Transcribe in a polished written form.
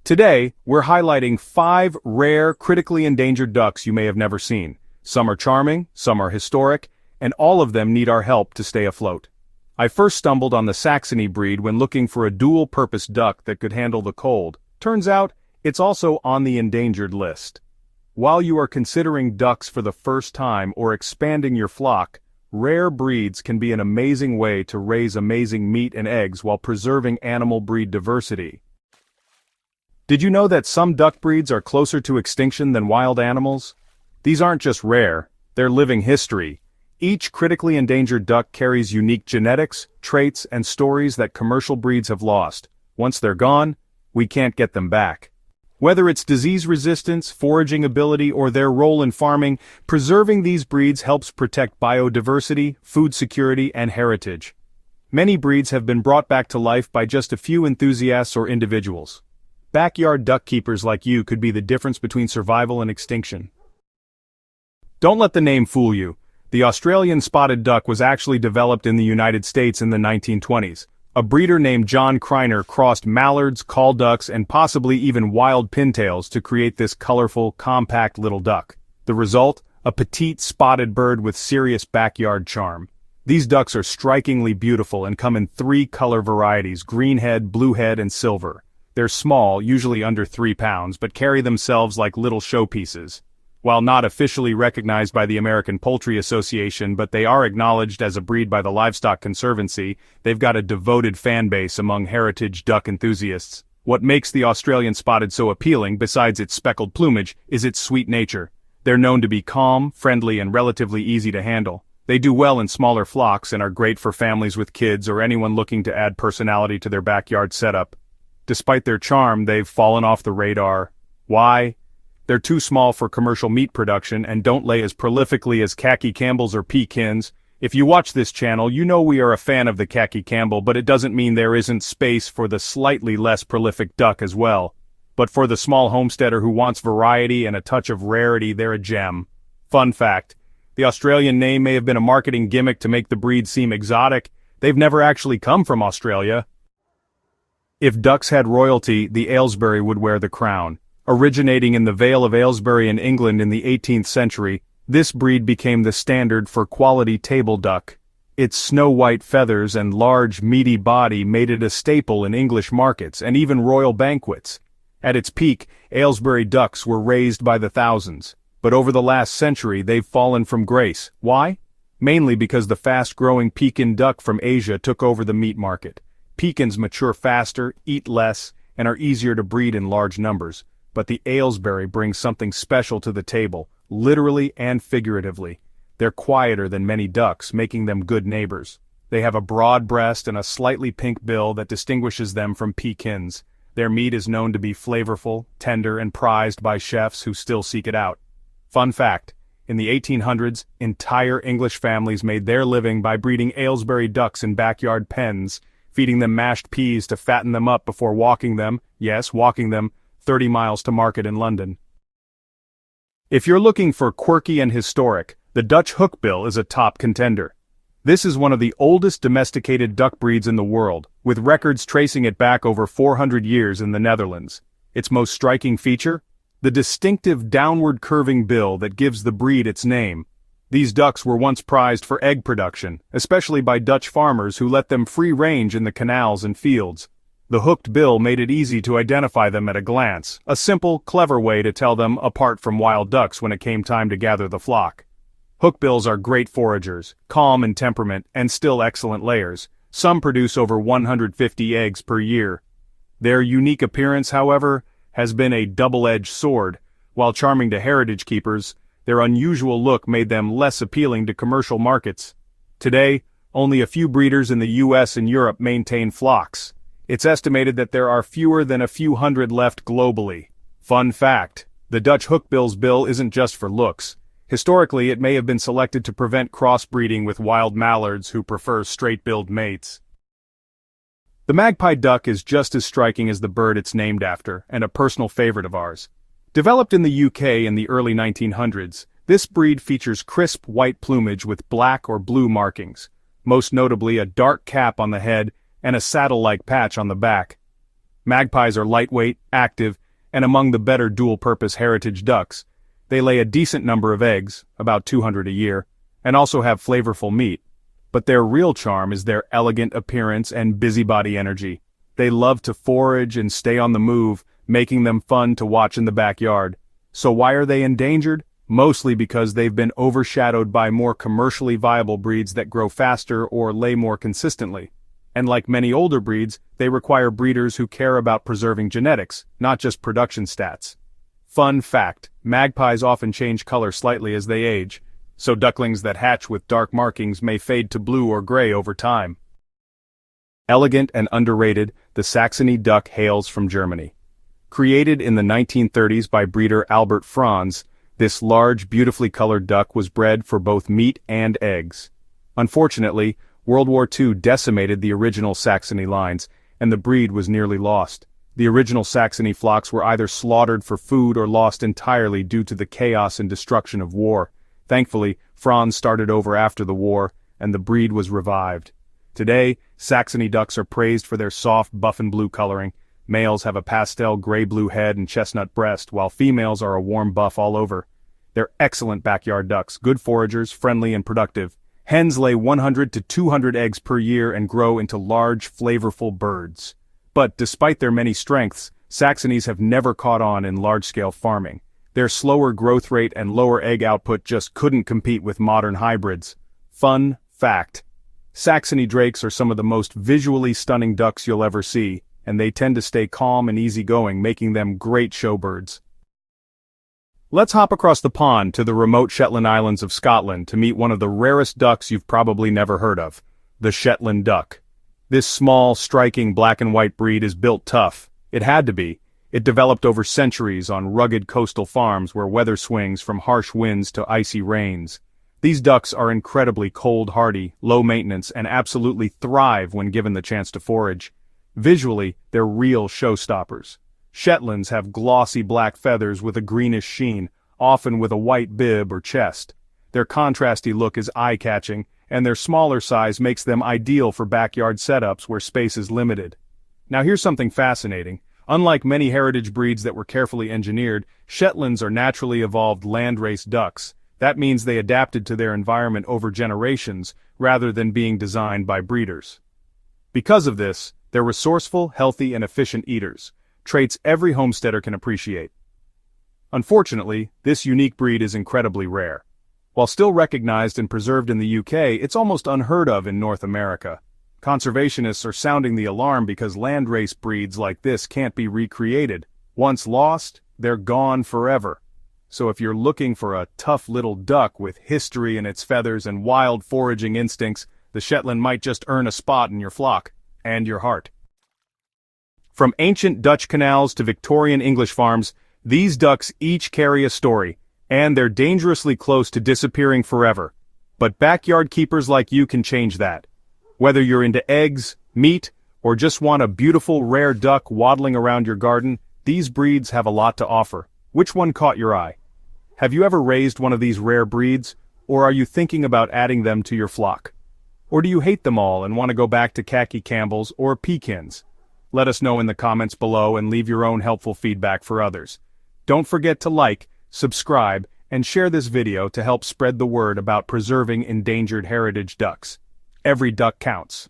Today, we're highlighting 5 rare, critically endangered ducks you may have never seen. Some are charming, some are historic, and all of them need our help to stay afloat. I first stumbled on the Saxony breed when looking for a dual-purpose duck that could handle the cold. Turns out, it's also on the endangered list. While you are considering ducks for the first time or expanding your flock, rare breeds can be an amazing way to raise amazing meat and eggs while preserving animal breed diversity. Did you know that some duck breeds are closer to extinction than wild animals? These aren't just rare, they're living history. Each critically endangered duck carries unique genetics, traits, and stories that commercial breeds have lost. Once they're gone, we can't get them back. Whether it's disease resistance, foraging ability, or their role in farming, preserving these breeds helps protect biodiversity, food security, and heritage. Many breeds have been brought back to life by just a few enthusiasts or individuals. Backyard duck keepers like you could be the difference between survival and extinction. Don't let the name fool you. The Australian spotted duck was actually developed in the United States in the 1920s. A breeder named John Kreiner crossed mallards, call ducks, and possibly even wild pintails to create this colorful, compact little duck. The result? A petite, spotted bird with serious backyard charm. These ducks are strikingly beautiful and come in 3 color varieties: greenhead, bluehead, and silver. They're small, usually under 3 pounds, but carry themselves like little showpieces. While not officially recognized by the American Poultry Association, but they are acknowledged as a breed by the Livestock Conservancy, they've got a devoted fan base among heritage duck enthusiasts. What makes the Australian spotted so appealing, besides its speckled plumage, is its sweet nature. They're known to be calm, friendly, and relatively easy to handle. They do well in smaller flocks and are great for families with kids or anyone looking to add personality to their backyard setup. Despite their charm, they've fallen off the radar. Why? They're too small for commercial meat production and don't lay as prolifically as khaki Campbells or Pekins. If you watch this channel, you know we are a fan of the khaki Campbell, but it doesn't mean there isn't space for the slightly less prolific duck as well. But for the small homesteader who wants variety and a touch of rarity, they're a gem. Fun fact: the Australian name may have been a marketing gimmick to make the breed seem exotic. They've never actually come from Australia. If ducks had royalty, the Aylesbury would wear the crown. Originating in the Vale of Aylesbury in England in the 18th century, this breed became the standard for quality table duck. Its snow-white feathers and large, meaty body made it a staple in English markets and even royal banquets. At its peak, Aylesbury ducks were raised by the thousands, but over the last century they've fallen from grace. Why? Mainly because the fast-growing Pekin duck from Asia took over the meat market. Pekins mature faster, eat less, and are easier to breed in large numbers. But the Aylesbury brings something special to the table, literally and figuratively. They're quieter than many ducks, making them good neighbors. They have a broad breast and a slightly pink bill that distinguishes them from Pekins. Their meat is known to be flavorful, tender, and prized by chefs who still seek it out. Fun fact: in the 1800s, entire English families made their living by breeding Aylesbury ducks in backyard pens, feeding them mashed peas to fatten them up before walking them, 30 miles to market in London. If you're looking for quirky and historic, the Dutch Hookbill is a top contender. This is one of the oldest domesticated duck breeds in the world, with records tracing it back over 400 years in the Netherlands. Its most striking feature? The distinctive downward curving bill that gives the breed its name. These ducks were once prized for egg production, especially by Dutch farmers who let them free range in the canals and fields. The hooked bill made it easy to identify them at a glance, a simple, clever way to tell them apart from wild ducks when it came time to gather the flock. Hookbills are great foragers, calm in temperament, and still excellent layers. Some produce over 150 eggs per year. Their unique appearance, however, has been a double-edged sword. While charming to heritage keepers, their unusual look made them less appealing to commercial markets. Today, only a few breeders in the US and Europe maintain flocks. It's estimated that there are fewer than a few hundred left globally. Fun fact: the Dutch Hookbill's bill isn't just for looks. Historically, it may have been selected to prevent crossbreeding with wild mallards who prefer straight-billed mates. The magpie duck is just as striking as the bird it's named after, and a personal favorite of ours. Developed in the UK in the early 1900s, this breed features crisp white plumage with black or blue markings, most notably a dark cap on the head and a saddle-like patch on the back. Magpies are lightweight, active, and among the better dual-purpose heritage ducks. They lay a decent number of eggs, about 200 a year, and also have flavorful meat. But their real charm is their elegant appearance and busybody energy. They love to forage and stay on the move, making them fun to watch in the backyard. So why are they endangered? Mostly because they've been overshadowed by more commercially viable breeds that grow faster or lay more consistently. And like many older breeds, they require breeders who care about preserving genetics, not just production stats. Fun fact, magpies often change color slightly as they age, so ducklings that hatch with dark markings may fade to blue or gray over time. Elegant and underrated, the Saxony duck hails from Germany. Created in the 1930s by breeder Albert Franz, this large, beautifully colored duck was bred for both meat and eggs. Unfortunately, World War II decimated the original Saxony lines, and the breed was nearly lost. The original Saxony flocks were either slaughtered for food or lost entirely due to the chaos and destruction of war. Thankfully, Franz started over after the war, and the breed was revived. Today, Saxony ducks are praised for their soft buff and blue coloring. Males have a pastel gray-blue head and chestnut breast, while females are a warm buff all over. They're excellent backyard ducks, good foragers, friendly and productive. Hens lay 100 to 200 eggs per year and grow into large, flavorful birds. But despite their many strengths, Saxonies have never caught on in large-scale farming. Their slower growth rate and lower egg output just couldn't compete with modern hybrids. Fun fact: Saxony drakes are some of the most visually stunning ducks you'll ever see, and they tend to stay calm and easygoing, making them great showbirds. Let's hop across the pond to the remote Shetland Islands of Scotland to meet one of the rarest ducks you've probably never heard of, the Shetland duck. This small, striking black and white breed is built tough. It had to be. It developed over centuries on rugged coastal farms where weather swings from harsh winds to icy rains. These ducks are incredibly cold-hardy, low-maintenance, and absolutely thrive when given the chance to forage. Visually, they're real showstoppers. Shetlands have glossy black feathers with a greenish sheen, often with a white bib or chest. Their contrasty look is eye-catching, and their smaller size makes them ideal for backyard setups where space is limited. Now here's something fascinating. Unlike many heritage breeds that were carefully engineered, Shetlands are naturally evolved landrace ducks. That means they adapted to their environment over generations, rather than being designed by breeders. Because of this, they're resourceful, healthy, and efficient eaters. Traits every homesteader can appreciate. Unfortunately, this unique breed is incredibly rare. While still recognized and preserved in the UK, it's almost unheard of in North America. Conservationists are sounding the alarm because landrace breeds like this can't be recreated. Once lost, they're gone forever. So if you're looking for a tough little duck with history in its feathers and wild foraging instincts, the Shetland might just earn a spot in your flock, and your heart. From ancient Dutch canals to Victorian English farms, these ducks each carry a story, and they're dangerously close to disappearing forever. But backyard keepers like you can change that. Whether you're into eggs, meat, or just want a beautiful rare duck waddling around your garden, these breeds have a lot to offer. Which one caught your eye? Have you ever raised one of these rare breeds, or are you thinking about adding them to your flock? Or do you hate them all and want to go back to khaki Campbells or Pekins? Let us know in the comments below and leave your own helpful feedback for others. Don't forget to like, subscribe, and share this video to help spread the word about preserving endangered heritage ducks. Every duck counts.